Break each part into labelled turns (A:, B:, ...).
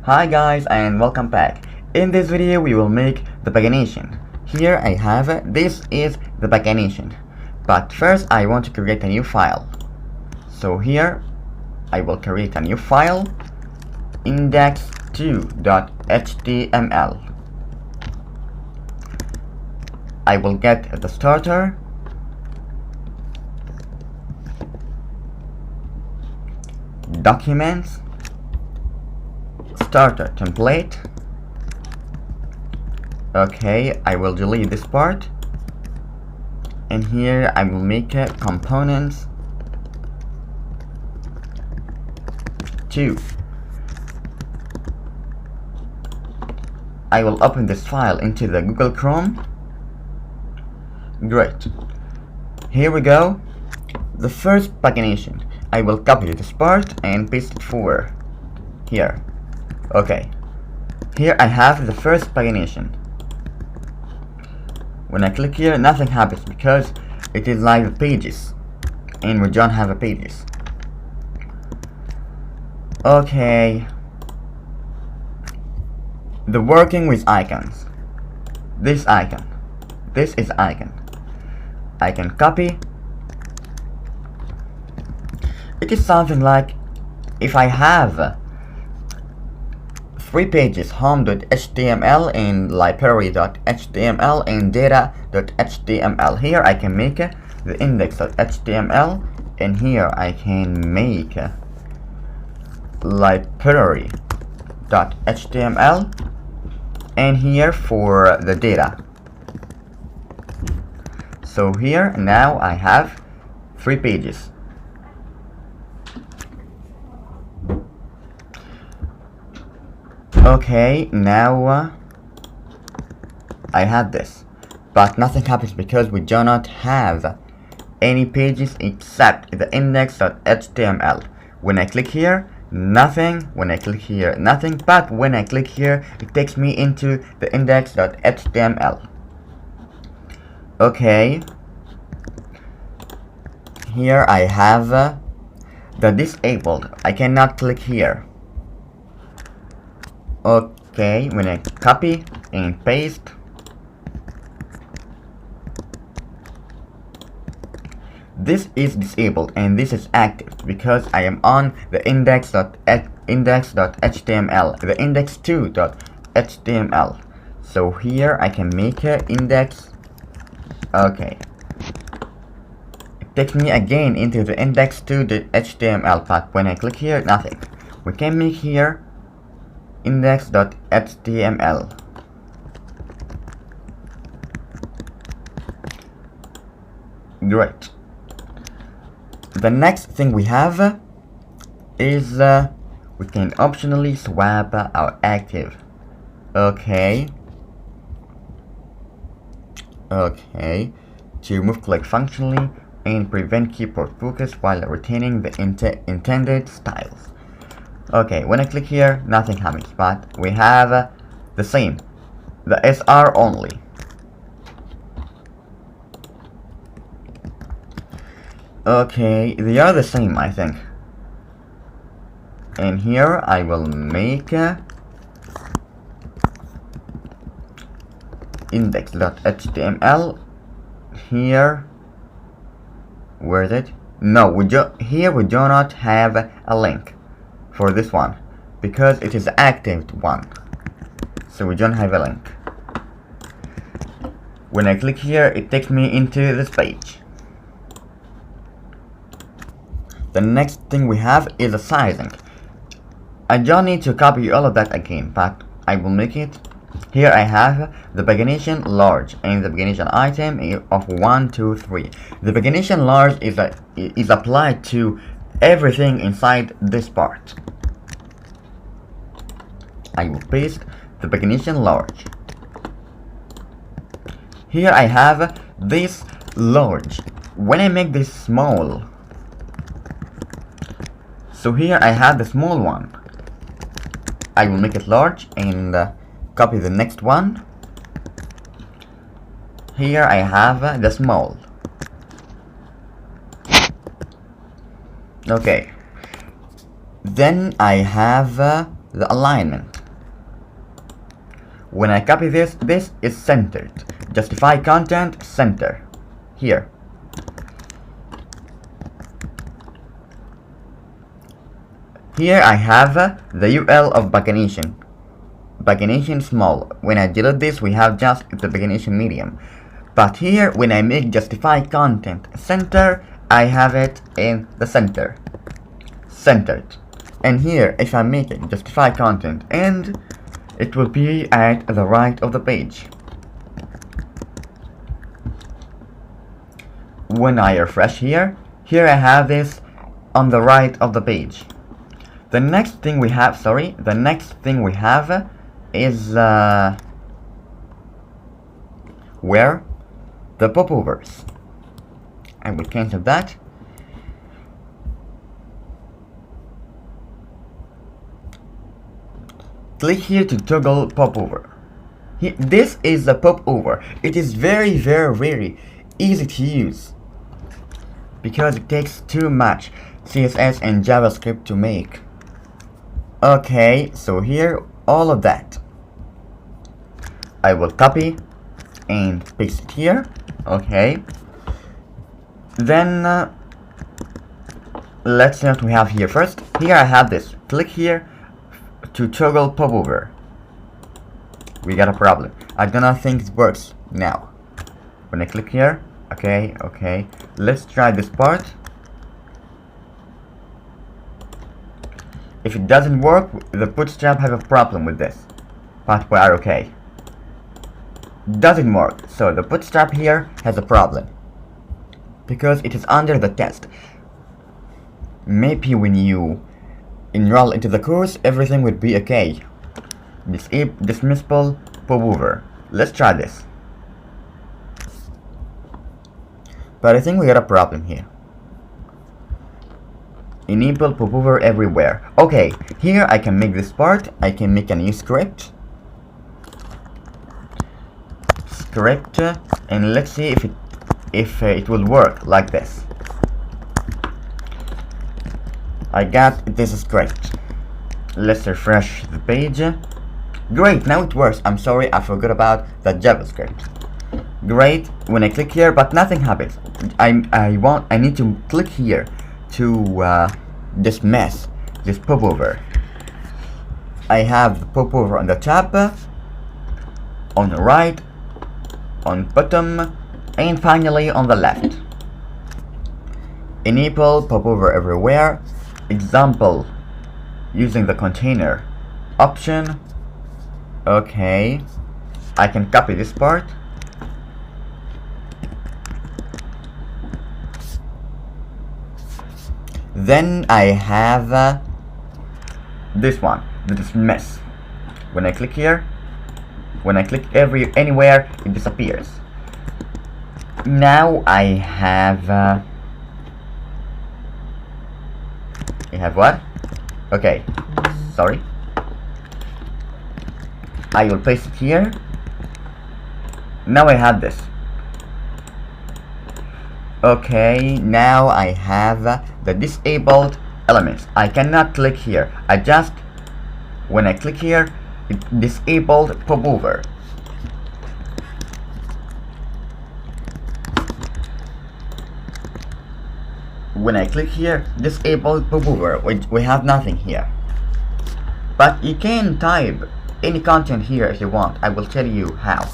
A: Hi guys and welcome back. In this video we will make the pagination. Here I have this is the pagination. But first I want to create a new file. So here I will create a new file, index2.html. I will get the starter, documents, starter template. Okay, I will delete this part, and here I will make components 2. I will open this file into the Google Chrome. Great. Here we go. The first pagination. I will copy this part and paste it for here. Okay. Here I have the first pagination. When I click here, nothing happens because it is like pages, and we don't have a pages. Okay. The working with icons. This icon. This is icon. I can copy. It is something like if I have 3 pages, home.html and library.html and data.html. Here I can make the index.html, and here I can make library.html, and here for the data. So here now I have 3 pages. Okay, now I have this, but nothing happens because we do not have any pages except the index.html. When I click here, nothing. When I click here, nothing. But when I click here, it takes me into the index.html. Okay. Here I have the disabled. I cannot click here. Okay, when I copy and paste, this is disabled and this is active because I am on the index.html, the index2.html. So here I can make an index. Okay. It takes me again into the index2.html, but when I click here, nothing. We can make here index.html. Great. The next thing we have is we can optionally swap our active. Okay. Okay. To remove click functionally and prevent keyboard focus while retaining the intended styles. Okay, when I click here, nothing happens, but we have the same, the SR only. Okay, they are the same, I think. And here I will make index.html. Here, where is it? No, here we do not have a link for this one because it is active one, so we don't have a link. When I click here, it takes me into this page. The next thing we have is the sizing. I don't need to copy all of that again, but I will make it. Here I have the pagination large and the pagination item of 1, 2, 3. The pagination large is applied to everything inside this part. I will paste the pagination large. Here I have this large. When I make this small, so here I have the small one. I will make it large and copy the next one. Here I have the small. Okay. Then I have the alignment. When I copy this, this is centered. Justify content, center. Here. Here I have the URL of Pagination. Pagination small. When I delete this, we have just the Pagination medium. But here, when I make justify content center, I have it in the center. Centered. And here, if I make it justify content end, it will be at the right of the page. When I refresh here, I have this on the right of the page. The next thing we have, is where the popovers. I will cancel that. Click here to toggle popover. This is the popover. It is very easy to use because it takes too much CSS and JavaScript to make. Okay, so here all of that I will copy and paste it here. Okay, then let's see what we have here first. Here I have this. Click here to toggle popover. We got a problem. I do not think it works now. When I click here, okay, let's try this part. If it doesn't work, the Bootstrap have a problem with this, but we are okay. Doesn't work, so the Bootstrap here has a problem because it is under the test. Maybe when you enroll into the course, everything would be okay. Dismissible Popover. Let's try this. But I think we got a problem here. Enable Popover everywhere. Okay, here I can make this part. I can make a new script. And let's see if it will work like this. I got this script. Let's refresh the page. Great, now it works. I'm sorry, I forgot about the JavaScript. Great, when I click here, but nothing happens. I need to click here to dismiss this popover. I have the popover on the top, on the right, on bottom, and finally on the left. Enable popover everywhere. Example using the container option. Okay, I can copy this part. Then I have this one, the dismiss. When I click here, when I click anywhere, it disappears. Now I have what? Okay, sorry. I will paste it here. Now I have this. Okay, now I have the disabled elements. I cannot click here. When I click here, it disabled popover. When I click here, disabled popover, we have nothing here. But you can type any content here if you want. I will tell you how.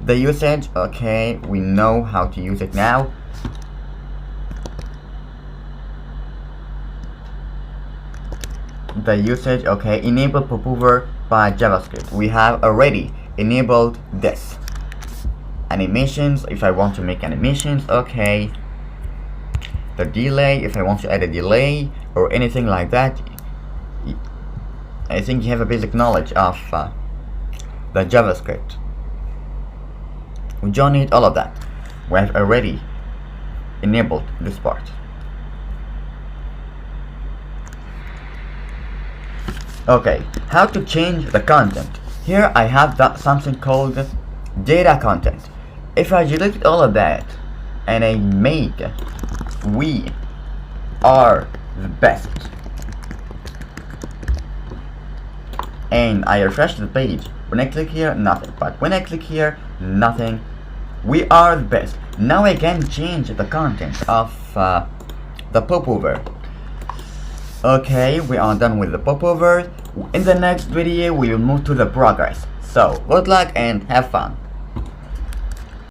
A: The usage, okay, we know how to use it now. The usage, okay, enable popover by JavaScript. We have already enabled this. Animations, if I want to make animations, okay. The delay, if I want to add a delay or anything like that. I think you have a basic knowledge of the JavaScript. We don't need all of that. We have already enabled this part. Okay, how to change the content. Here I have something called data content. If I delete all of that and I make we are the best, and I refresh the page. When I click here, nothing. But when I click here, nothing. We are the best. Now I can change the content of the popover. Okay, we are done with the popover. In the next video, we will move to the progress. So, good luck and have fun.